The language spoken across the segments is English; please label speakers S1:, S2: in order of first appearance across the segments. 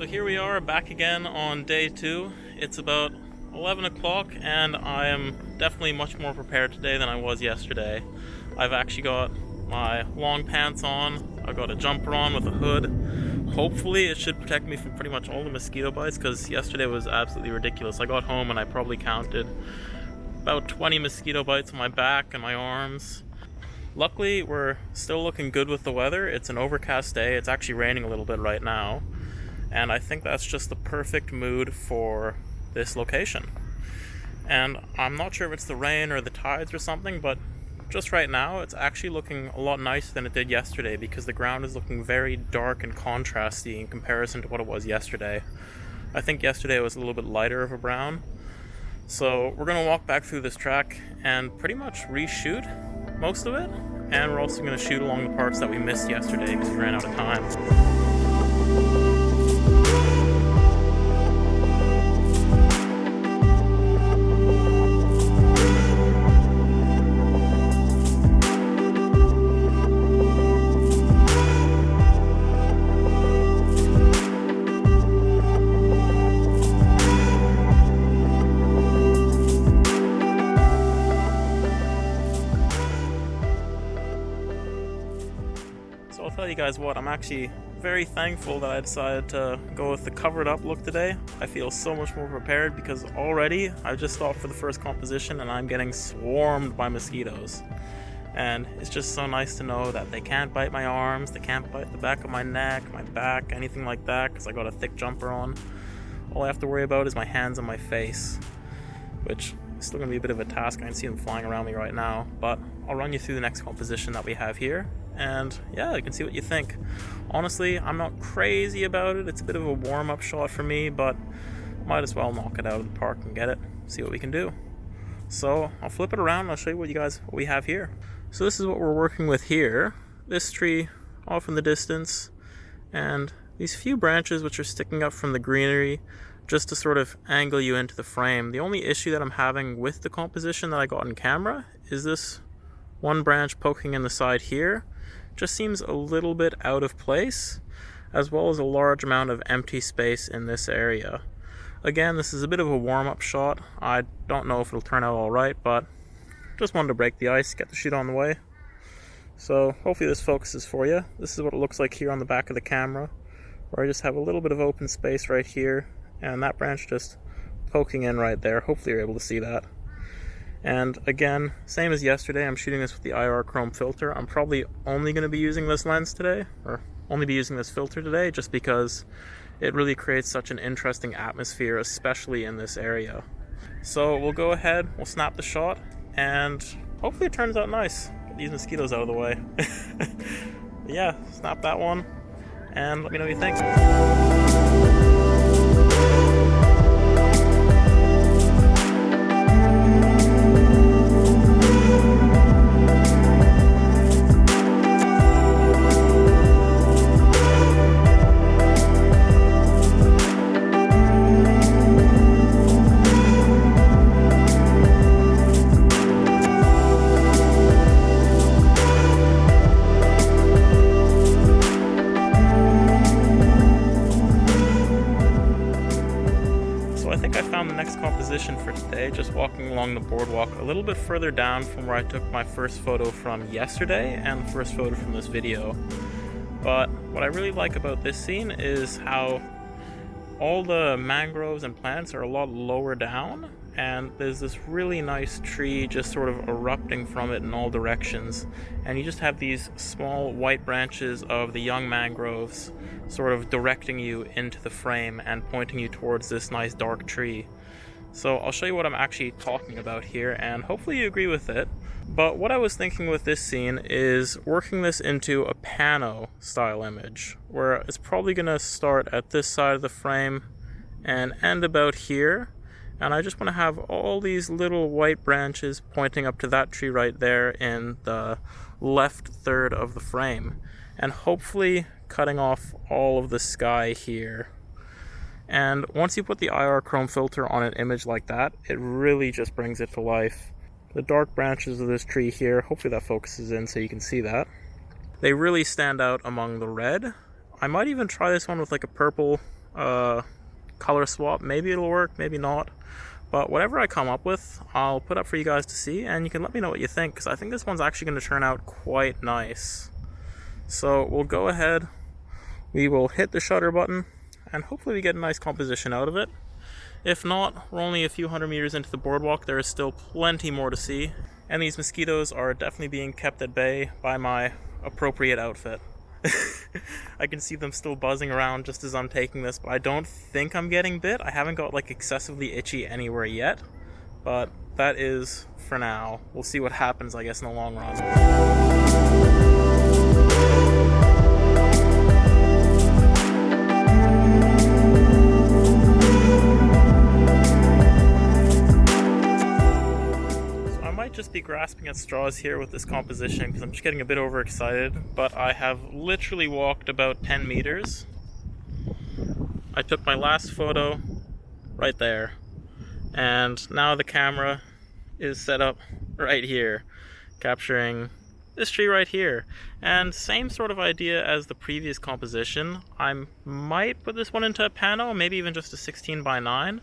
S1: So here we are back again on day 2. It's about 11 o'clock and I am definitely much more prepared today than I was yesterday. I've actually got my long pants on, I've got a jumper on with a hood. Hopefully it should protect me from pretty much all the mosquito bites, because yesterday was absolutely ridiculous. I got home and I probably counted about 20 mosquito bites on my back and my arms. Luckily we're still looking good with the weather. It's an overcast day, it's actually raining a little bit right now. And I think that's just the perfect mood for this location. And I'm not sure if it's the rain or the tides or something, but just right now it's actually looking a lot nicer than it did yesterday, because the ground is looking very dark and contrasty in comparison to what it was yesterday. I think yesterday it was a little bit lighter of a brown. So we're going to walk back through this track and pretty much reshoot most of it. And we're also going to shoot along the parts that we missed yesterday because we ran out of time. So I'll tell you guys what, I'm actually very thankful that I decided to go with the covered up look today. I feel so much more prepared because already I just stopped for the first composition and I'm getting swarmed by mosquitoes. And it's just so nice to know that they can't bite my arms, they can't bite the back of my neck, my back, anything like that, because I got a thick jumper on. All I have to worry about is my hands and my face, which is still going to be a bit of a task. I can see them flying around me right now, but I'll run you through the next composition that we have here. And yeah, you can see what you think. Honestly, I'm not crazy about it. It's a bit of a warm-up shot for me, but might as well knock it out of the park and get it, see what we can do. So I'll flip it around and I'll show you what we have here. So this is what we're working with here. This tree off in the distance, and these few branches which are sticking up from the greenery just to sort of angle you into the frame. The only issue that I'm having with the composition that I got on camera is this one branch poking in the side here. Just seems a little bit out of place, as well as a large amount of empty space in this area. Again, this is a bit of a warm-up shot. I don't know if it'll turn out alright, but just wanted to break the ice, get the shoot on the way. So hopefully this focuses for you. This is what it looks like here on the back of the camera, where I just have a little bit of open space right here, and that branch just poking in right there. Hopefully you're able to see that. And again, same as yesterday, I'm shooting this with the IR chrome filter. I'm probably only going to be using this lens today, or only be using this filter today, just because it really creates such an interesting atmosphere, especially in this area. So we'll go ahead, we'll snap the shot, and hopefully it turns out nice. Get these mosquitoes out of the way. Yeah, snap that one, and let me know what you think. I think I found the next composition for today, just walking along the boardwalk a little bit further down from where I took my first photo from yesterday and the first photo from this video. But what I really like about this scene is how all the mangroves and plants are a lot lower down, and there's this really nice tree just sort of erupting from it in all directions, and you just have these small white branches of the young mangroves sort of directing you into the frame and pointing you towards this nice dark tree. So I'll show you what I'm actually talking about here, and hopefully you agree with it. But what I was thinking with this scene is working this into a pano style image, where it's probably going to start at this side of the frame and end about here. And I just want to have all these little white branches pointing up to that tree right there in the left third of the frame, and hopefully cutting off all of the sky here. And once you put the IR chrome filter on an image like that, it really just brings it to life. The dark branches of this tree here, hopefully that focuses in so you can see that. They really stand out among the red. I might even try this one with like a purple color swap. Maybe it'll work, maybe not. But whatever I come up with, I'll put up for you guys to see, and you can let me know what you think, because I think this one's actually going to turn out quite nice. So we'll go ahead, we will hit the shutter button, and hopefully we get a nice composition out of it. If not, we're only a few hundred meters into the boardwalk, there is still plenty more to see, and these mosquitoes are definitely being kept at bay by my appropriate outfit. I can see them still buzzing around just as I'm taking this, but I don't think I'm getting bit. I haven't got like excessively itchy anywhere yet, but that is for now. We'll see what happens, I guess, in the long run. Just be grasping at straws here with this composition because I'm just getting a bit overexcited, but I have literally walked about 10 meters. I took my last photo right there, and now the camera is set up right here, capturing this tree right here. And same sort of idea as the previous composition. I might put this one into a pano, maybe even just a 16:9.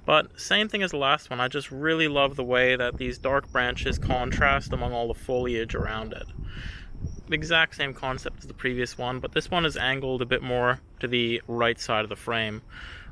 S1: But same thing as the last one, I just really love the way that these dark branches contrast among all the foliage around it. The exact same concept as the previous one, but this one is angled a bit more to the right side of the frame.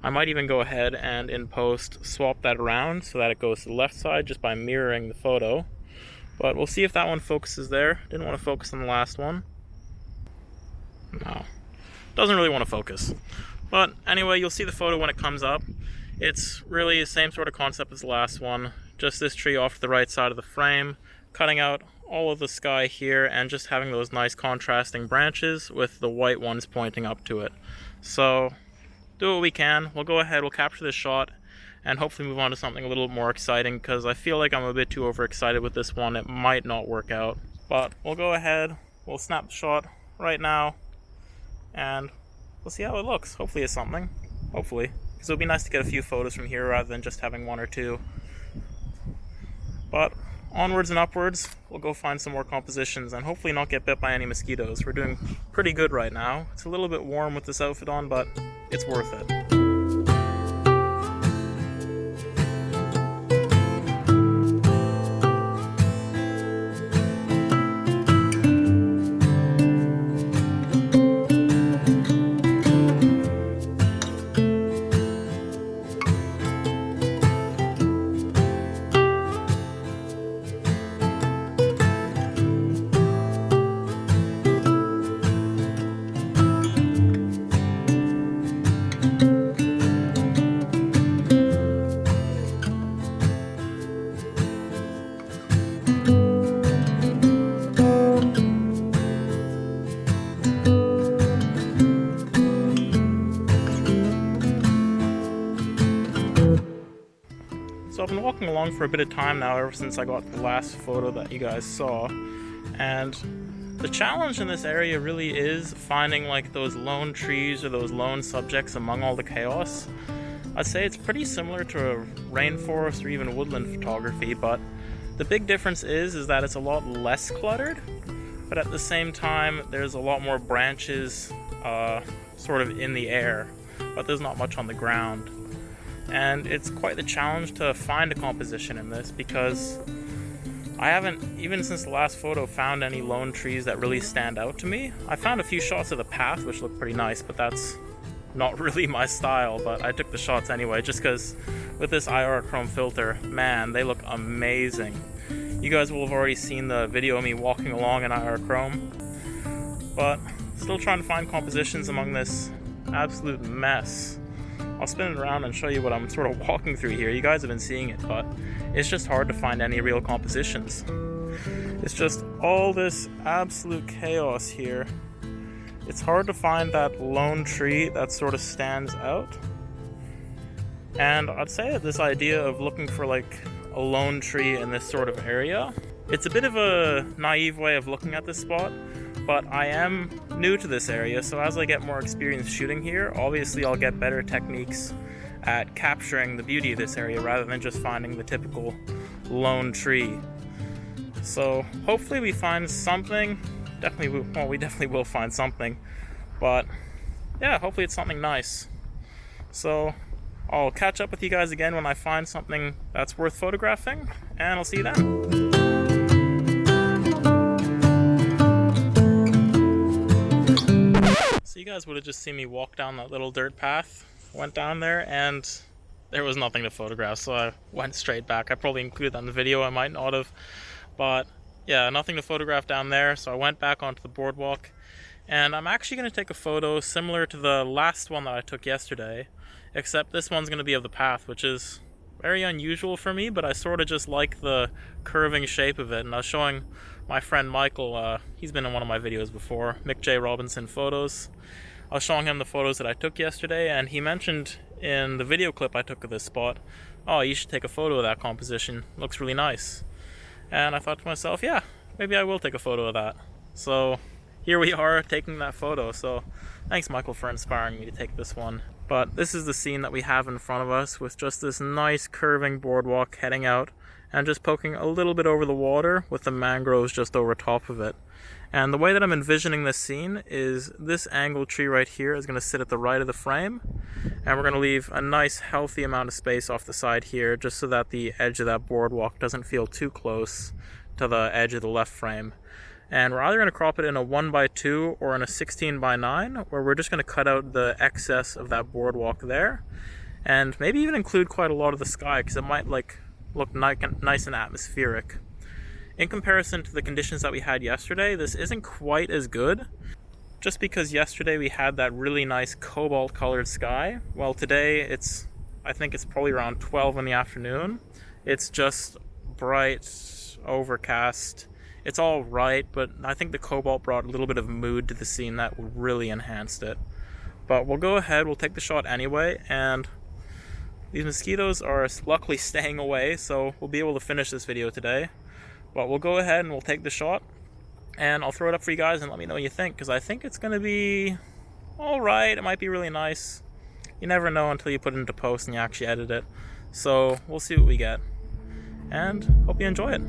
S1: I might even go ahead and in post swap that around so that it goes to the left side just by mirroring the photo. But we'll see if that one focuses there. Didn't want to focus on the last one. No, doesn't really want to focus. But anyway, you'll see the photo when it comes up. It's really the same sort of concept as the last one, just this tree off to the right side of the frame, cutting out all of the sky here and just having those nice contrasting branches with the white ones pointing up to it. So do what we can. We'll go ahead, we'll capture this shot and hopefully move on to something a little more exciting, because I feel like I'm a bit too overexcited with this one. It might not work out, but we'll go ahead, we'll snap the shot right now and we'll see how it looks. Hopefully it's something. Hopefully. Because it would be nice to get a few photos from here rather than just having one or two. But onwards and upwards, we'll go find some more compositions and hopefully not get bit by any mosquitoes. We're doing pretty good right now. It's a little bit warm with this outfit on, but it's worth it. So I've been walking along for a bit of time now, ever since I got the last photo that you guys saw, and the challenge in this area really is finding like those lone trees or those lone subjects among all the chaos. I'd say it's pretty similar to a rainforest or even woodland photography, but the big difference is that it's a lot less cluttered, but at the same time there's a lot more branches sort of in the air, but there's not much on the ground. And it's quite the challenge to find a composition in this, because I haven't, even since the last photo, found any lone trees that really stand out to me. I found a few shots of the path which look pretty nice, but that's not really my style, but I took the shots anyway just because with this IR chrome filter, man, they look amazing. You guys will have already seen the video of me walking along in IR chrome, but still trying to find compositions among this absolute mess. I'll spin it around and show you what I'm sort of walking through here. You guys have been seeing it, but it's just hard to find any real compositions. It's just all this absolute chaos here. It's hard to find that lone tree that sort of stands out. And I'd say that this idea of looking for like a lone tree in this sort of area, it's a bit of a naive way of looking at this spot, but I am new to this area, so as I get more experience shooting here, obviously I'll get better techniques at capturing the beauty of this area rather than just finding the typical lone tree. So hopefully we find something. We definitely will find something, but yeah, hopefully it's something nice. So I'll catch up with you guys again when I find something that's worth photographing, and I'll see you then. So you guys would have just seen me walk down that little dirt path. Went down there and there was nothing to photograph, so I went straight back. I probably included that in the video, I might not have. But yeah, nothing to photograph down there, so I went back onto the boardwalk. And I'm actually going to take a photo similar to the last one that I took yesterday, except this one's going to be of the path, which is very unusual for me, but I sort of just like the curving shape of it. And I was showing my friend Michael, he's been in one of my videos before, Mick J. Robinson Photos. I was showing him the photos that I took yesterday, and he mentioned in the video clip I took of this spot, oh, you should take a photo of that composition, looks really nice. And I thought to myself, yeah, maybe I will take a photo of that. So here we are taking that photo. So thanks, Michael, for inspiring me to take this one. But this is the scene that we have in front of us, with just this nice curving boardwalk heading out and just poking a little bit over the water with the mangroves just over top of it. And the way that I'm envisioning this scene is this angled tree right here is going to sit at the right of the frame, and we're going to leave a nice healthy amount of space off the side here just so that the edge of that boardwalk doesn't feel too close to the edge of the left frame. And we're either going to crop it in a 1x2 or in a 16x9, where we're just going to cut out the excess of that boardwalk there, and maybe even include quite a lot of the sky, because it might look nice and atmospheric. In comparison to the conditions that we had yesterday, this isn't quite as good, just because yesterday we had that really nice cobalt colored sky. Well, today I think it's probably around 12 in the afternoon. It's just bright, overcast. It's all right, but I think the cobalt brought a little bit of mood to the scene that really enhanced it. But we'll go ahead, we'll take the shot anyway, and these mosquitoes are luckily staying away, so we'll be able to finish this video today. But we'll go ahead and we'll take the shot, and I'll throw it up for you guys and let me know what you think, because I think it's going to be alright. It might be really nice. You never know until you put it into post and you actually edit it. So we'll see what we get, and hope you enjoy it.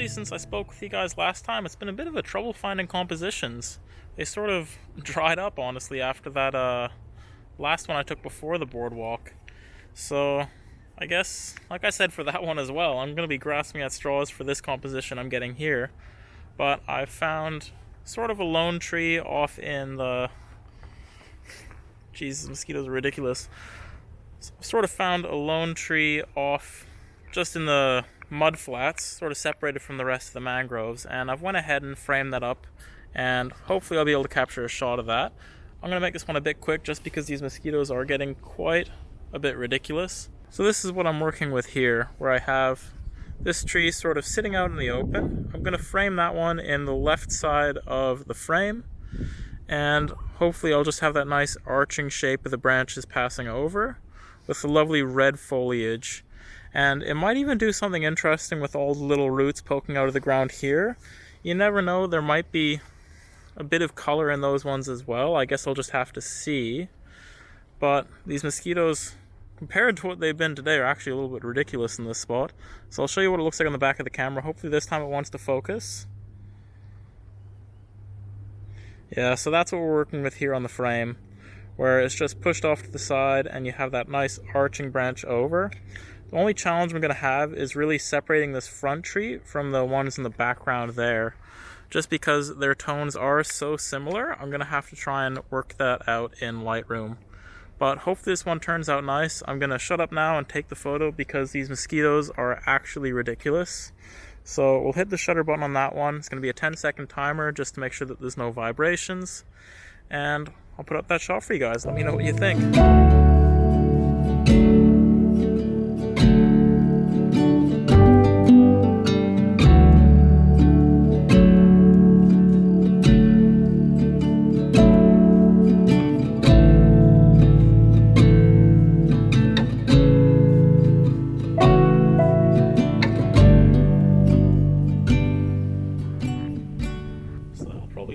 S1: Since I spoke with you guys last time, it's been a bit of a trouble finding compositions. They sort of dried up, honestly, after that last one I took before the boardwalk. So I guess, like I said for that one as well, I'm going to be grasping at straws for this composition I'm getting here. But I found sort of a lone tree off in the... Jeez, mosquitoes are ridiculous. Sort of found a lone tree off just in the mud flats, sort of separated from the rest of the mangroves, and I've went ahead and framed that up, and hopefully I'll be able to capture a shot of that. I'm going to make this one a bit quick just because these mosquitoes are getting quite a bit ridiculous. So this is what I'm working with here, where I have this tree sort of sitting out in the open. I'm going to frame that one in the left side of the frame, and hopefully I'll just have that nice arching shape of the branches passing over with the lovely red foliage. And it might even do something interesting with all the little roots poking out of the ground here. You never know, there might be a bit of color in those ones as well. I guess I'll just have to see. But these mosquitoes, compared to what they've been today, are actually a little bit ridiculous in this spot. So I'll show you what it looks like on the back of the camera. Hopefully this time it wants to focus. Yeah, so that's what we're working with here on the frame, where it's just pushed off to the side and you have that nice arching branch over. The only challenge we're going to have is really separating this front tree from the ones in the background there. just because their tones are so similar. I'm gonna have to try and work that out in Lightroom. But hopefully this one turns out nice. I'm gonna shut up now and take the photo because these mosquitoes are actually ridiculous. So we'll hit the shutter button on that one. It's gonna be a 10-second timer just to make sure that there's no vibrations. And I'll put up that shot for you guys. Let me know what you think.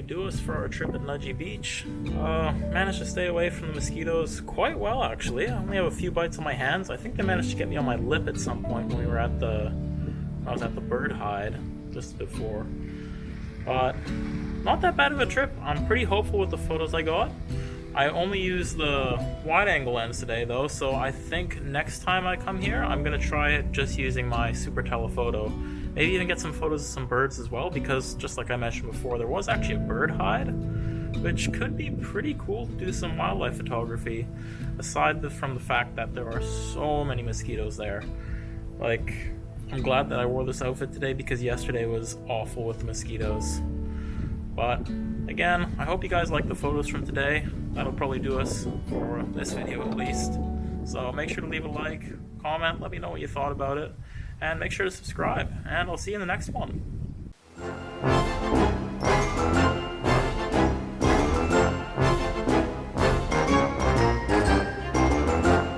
S1: Do us for our trip at Nudgee Beach. Managed to stay away from the mosquitoes quite well, actually. I only have a few bites on my hands. I think they managed to get me on my lip at some point when I was at the bird hide just before. But not that bad of a trip. I'm pretty hopeful with the photos I got. I only used the wide-angle lens today though, so I think next time I come here I'm gonna try just using my super telephoto. Maybe even get some photos of some birds as well, because just like I mentioned before, there was actually a bird hide, which could be pretty cool to do some wildlife photography, aside from the fact that there are so many mosquitoes there. Like, I'm glad that I wore this outfit today because yesterday was awful with the mosquitoes. But again, I hope you guys like the photos from today. That'll probably do us for this video at least. So make sure to leave a like, comment, let me know what you thought about it, and make sure to subscribe, and I'll see you in the next one.